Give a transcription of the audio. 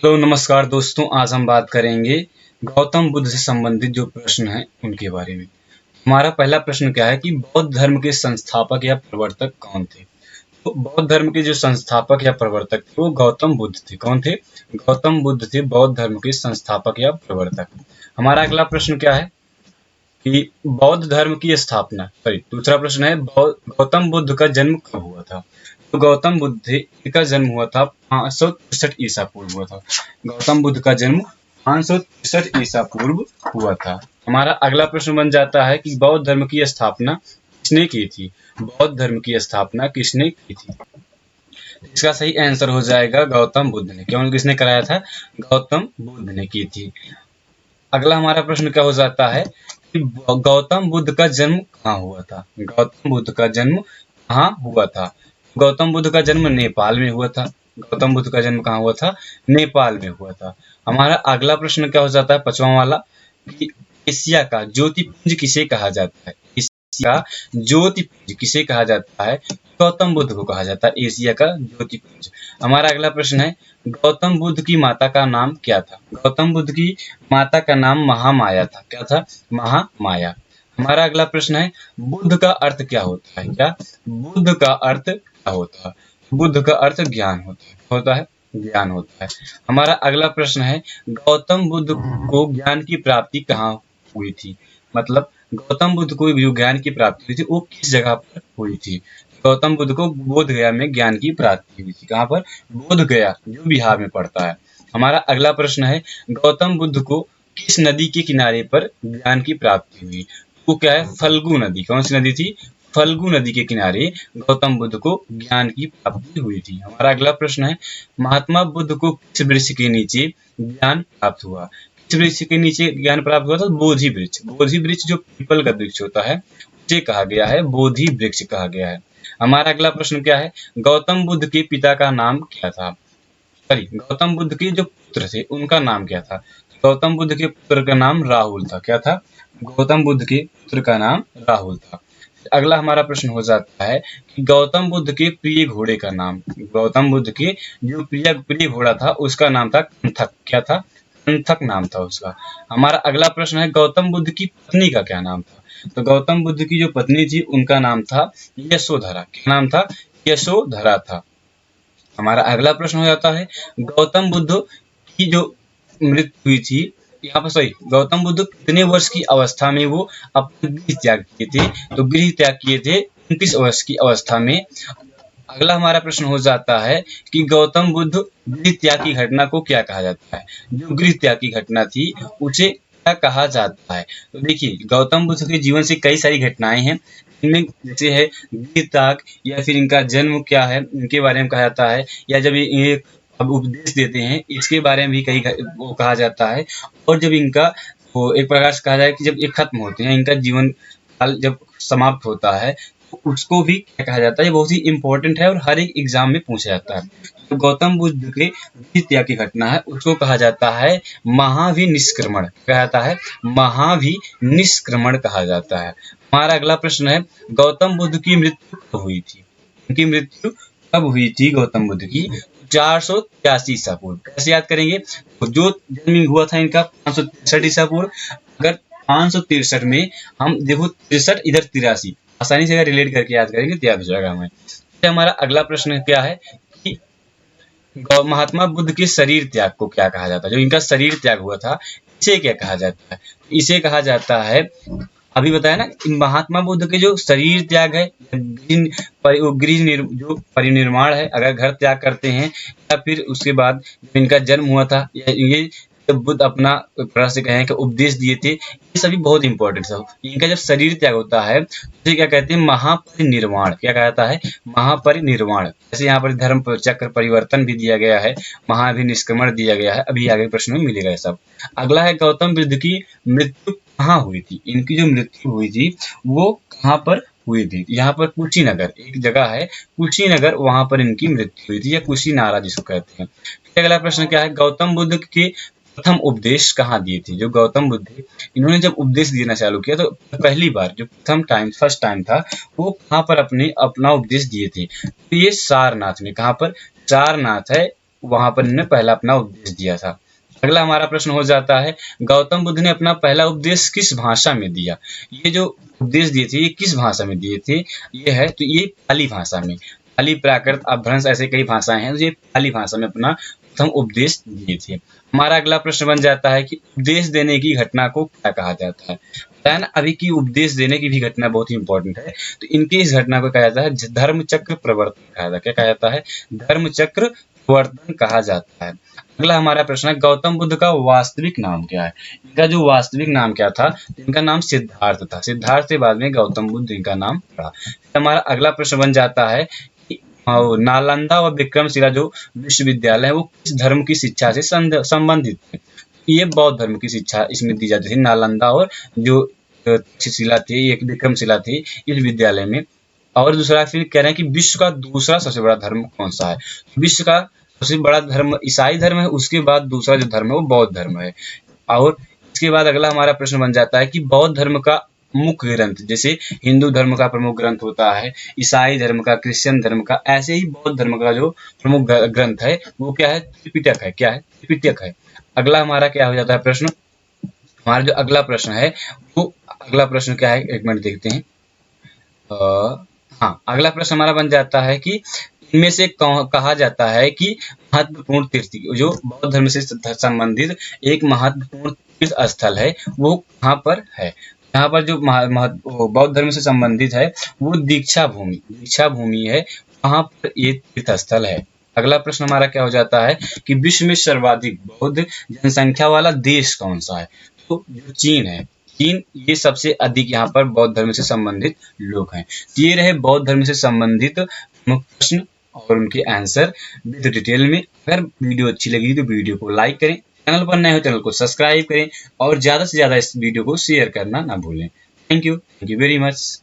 Hello नमस्कार दोस्तों, आज हम बात करेंगे गौतम बुद्ध से संबंधित जो प्रश्न हैं उनके बारे में। हमारा पहला प्रश्न क्या है कि बौद्ध धर्म के संस्थापक या प्रवर्तक कौन थे? तो बौद्ध धर्म के जो संस्थापक या प्रवर्तक थे वो गौतम बुद्ध थे। कौन थे? गौतम बुद्ध थे बौद्ध धर्म के संस्थापक या प्रवर्तक। हमारा अगला प्रश्न क्या है कि बौद्ध धर्म की स्थापना दूसरा प्रश्न है गौतम बुद्ध का जन्म कब हुआ था? तो गौतम बुद्ध का जन्म हुआ था 563 ईसा पूर्व हुआ था। गौतम बुद्ध का जन्म 563 ईसा पूर्व हुआ था। हमारा अगला प्रश्न बन जाता है कि बौद्ध धर्म की स्थापना किसने की थी? बौद्ध धर्म की स्थापना किसने की थी? इसका सही आंसर हो जाएगा गौतम बुद्ध ने। क्यों? किसने कराया था? गौतम बुद्ध ने की थी। अगला हमारा प्रश्न क्या हो जाता है कि गौतम बुद्ध का जन्म कहाँ हुआ था? गौतम बुद्ध का जन्म कहाँ हुआ था? गौतम बुद्ध का जन्म नेपाल में हुआ था। गौतम बुद्ध का जन्म कहाँ हुआ था? नेपाल में हुआ था। हमारा अगला प्रश्न क्या हो जाता है, पांचवा वाला, कि एशिया का ज्योतिपुंज किसे कहा जाता है? एशिया का ज्योतिपुंज किसे कहा जाता है? गौतम बुद्ध को कहा जाता है एशिया का ज्योतिपुंज। हमारा अगला प्रश्न है गौतम बुद्ध की माता का नाम क्या था? गौतम बुद्ध की माता का नाम महामाया था। क्या था? महामाया। हमारा अगला प्रश्न है बुद्ध का अर्थ क्या होता है? क्या बुद्ध का अर्थ क्या होता है? बुद्ध का अर्थ ज्ञान होता है ज्ञान होता है। हमारा अगला प्रश्न है गौतम बुद्ध को ज्ञान की प्राप्ति कहाँ हुई थी? मतलब गौतम बुद्ध को जो ज्ञान की प्राप्ति हुई थी वो किस जगह पर हुई थी? गौतम बुद्ध को बोध गया में ज्ञान की प्राप्ति हुई थी। कहाँ पर? बोध गया, जो बिहार में पड़ता है। हमारा अगला प्रश्न है गौतम बुद्ध को किस नदी के किनारे पर ज्ञान की प्राप्ति हुई? वो क्या है? फल्गु नदी। कौन सी नदी थी? फल्गु नदी के किनारे गौतम बुद्ध को ज्ञान की प्राप्ति हुई थी। हमारा अगला प्रश्न है महात्मा बुद्ध को किस वृक्ष के नीचे ज्ञान प्राप्त हुआ? किस वृक्ष के नीचे ज्ञान प्राप्त हुआ था? बोधि वृक्ष। बोधि वृक्ष जो पीपल का वृक्ष होता है उसे कहा गया है बोधि वृक्ष कहा गया है। हमारा अगला प्रश्न क्या है गौतम बुद्ध के पिता का नाम क्या था? गौतम बुद्ध के जो पुत्र थे उनका नाम क्या था? गौतम बुद्ध के पुत्र का नाम राहुल था। क्या था? गौतम बुद्ध के पुत्र का नाम राहुल था। अगला हमारा प्रश्न हो जाता है कि गौतम बुद्ध के प्रिय घोड़े का नाम। गौतम बुद्ध के जो प्रिय घोड़ा था उसका नाम था कंथक। क्या था? कंथक नाम था उसका। हमारा अगला प्रश्न है गौतम बुद्ध की पत्नी का क्या नाम था? तो गौतम बुद्ध की जो पत्नी थी उनका नाम था यशोधरा। क्या नाम था? यशोधरा था। हमारा अगला प्रश्न हो जाता है गौतम बुद्ध की जो मृत्यु हुई थी, यहाँ पर गौतम बुद्ध कितने वर्ष की अवस्था में वो अपना गृह त्याग किए थे? तो गृह त्याग किए थे 29 वर्ष की अवस्था में। अगला हमारा प्रश्न हो जाता है कि गौतम बुद्ध गृह त्याग की घटना को क्या कहा जाता है? जो गृह त्याग की घटना थी उसे क्या कहा जाता है? तो देखिए गौतम बुद्ध के जीवन से कई सारी घटनाएं हैं, इनमें जैसे है गृह त्याग या फिर इनका जन्म क्या है इनके बारे में कहा जाता है, या जब ये अब उपदेश देते हैं इसके बारे में भी कई वो कहा जाता है। और जब इनका वो एक प्रकार से कहा जाए कि जब ये खत्म होते हैं, इनका जीवन काल जब समाप्त होता है तो उसको भी क्या कहा जाता है? ये बहुत ही इम्पोर्टेंट है और हर एक एग्जाम में पूछा जाता है। तो गौतम बुद्ध के गृह त्याग की घटना है उसको कहा जाता है महाभिनिष्क्रमण। कहा जाता है महाभिनिष्क्रमण कहा जाता है। हमारा अगला प्रश्न है गौतम बुद्ध की मृत्यु कब हुई थी? उनकी मृत्यु कब हुई थी गौतम बुद्ध की? 483 ईसा पूर्व। कैसे याद करेंगे? तो जो जन्म हुआ था इनका 563 ईसा पूर्व। अगर 563 में हम देखो 63 इधर 83 आसानी से अगर रिलेट करके याद करेंगे तो याद हो जाएगा हमें। तो हमारा अगला प्रश्न क्या है कि महात्मा बुद्ध के शरीर त्याग को क्या कहा जाता है? जो इनका शरीर त्याग हुआ था इसे क्या कहा जाता है? इसे कहा जाता है, अभी बताया ना, महात्मा बुद्ध के जो शरीर त्याग है, जो परिनिर्वाण है, अगर घर त्याग करते हैं या फिर उसके बाद इनका जन्म हुआ था, ये बुद्ध अपना प्रकार से कहें कि उपदेश दिए थे, ये सभी बहुत इंपॉर्टेंट है। इनका जब शरीर त्याग होता है तो क्या कहते हैं? महापरिनिर्वाण। क्या कहता है? महापरिनिर्वाण। जैसे यहाँ पर धर्म चक्र परिवर्तन भी दिया गया है, महाभिनिष्क्रमण दिया गया है, अभी आगे प्रश्न में मिलेगा ये सब। अगला है गौतम बुद्ध की मृत्यु कहाँ हुई थी? इनकी जो मृत्यु हुई थी वो कहाँ पर हुई थी? यहाँ पर कुशीनगर एक जगह है, कुशीनगर, वहां पर इनकी मृत्यु हुई थी, या कुशीनारा जिसको कहते हैं। अगला प्रश्न क्या है गौतम बुद्ध के प्रथम उपदेश कहाँ दिए थे? जो गौतम बुद्ध थे इन्होंने जब उपदेश देना चालू किया तो पहली बार जो फर्स्ट टाइम था वो कहाँ पर अपना उपदेश दिए थे? तो ये सारनाथ में। कहाँ पर? सारनाथ है वहां पर इन्होंने पहला अपना उपदेश दिया था। अगला हमारा प्रश्न हो जाता है, गौतम बुद्ध ने अपना पहला उपदेश किस भाषा में दिया? ये जो उपदेश दिए थे ये किस भाषा में दिए थे? ये है तो ये पाली भाषा में। पाली, प्राकृत, अपभ्रंश ऐसे कई भाषाएं हैं, तो ये पाली भाषा में अपना प्रथम उपदेश दिए थे। हमारा अगला प्रश्न बन जाता है कि उपदेश देने की घटना को क्या कहा जाता है? है ना, अभी की उपदेश देने की भी घटना बहुत ही इंपॉर्टेंट है। तो इनकी इस घटना को कहा जाता है धर्म चक्र प्रवर्तन कहा जाता है। क्या कहा जाता है? धर्म चक्र प्रवर्तन कहा जाता है। अगला हमारा प्रश्न है, गौतम बुद्ध का वास्तविक नाम क्या है? इनका जो वास्तविक नाम क्या था? इनका नाम सिद्धार्थ था। सिद्धार्थ के बाद में गौतम बुद्ध इनका नाम पड़ा। हमारा अगला प्रश्न बन जाता है कि नालंदा व विक्रमशिला जो विश्वविद्यालय है वो किस धर्म की शिक्षा से संबंधित है? ये बौद्ध धर्म की शिक्षा इसमें दी जाती थी। नालंदा और जो शिला थी, एक विक्रमशिला थी इस विद्यालय में। और दूसरा फिर कह रहे हैं कि विश्व का दूसरा सबसे बड़ा धर्म कौन सा है? विश्व का सबसे बड़ा धर्म ईसाई धर्म है, उसके बाद दूसरा जो धर्म है वो बौद्ध धर्म है। और इसके बाद अगला हमारा प्रश्न बन जाता है कि बौद्ध धर्म का मुख्य ग्रंथ, जैसे हिंदू धर्म का प्रमुख ग्रंथ होता है, ईसाई धर्म का, क्रिश्चियन धर्म का, ऐसे ही बौद्ध धर्म का जो प्रमुख ग्रंथ है वो क्या है? त्रिपिटक है। क्या है? त्रिपिटक है। अगला हमारा क्या हो जाता है प्रश्न? हमारा जो अगला प्रश्न है वो अगला प्रश्न क्या है? एक मिनट देखते हैं। हाँ, अगला प्रश्न हमारा बन जाता है कि इनमें से कहा जाता है कि महत्वपूर्ण तीर्थ, जो बौद्ध धर्म से संबंधित एक महत्वपूर्ण तीर्थ स्थल है वो कहाँ पर है? यहाँ पर जो बौद्ध धर्म से संबंधित है वो दीक्षा भूमि है, वहाँ पर ये तीर्थ स्थल है। अगला प्रश्न हमारा क्या हो जाता है कि विश्व में सर्वाधिक बौद्ध जनसंख्या वाला देश कौन सा है? तो जो चीन है। चीन, ये सबसे अधिक यहाँ पर बौद्ध धर्म से संबंधित लोग हैं। ये रहे बौद्ध धर्म से संबंधित प्रश्न और उनके आंसर विद डिटेल में। अगर वीडियो अच्छी लगी तो वीडियो को लाइक करें, चैनल पर नए हो चैनल को सब्सक्राइब करें और ज़्यादा से ज़्यादा इस वीडियो को शेयर करना ना भूलें। Thank you very much.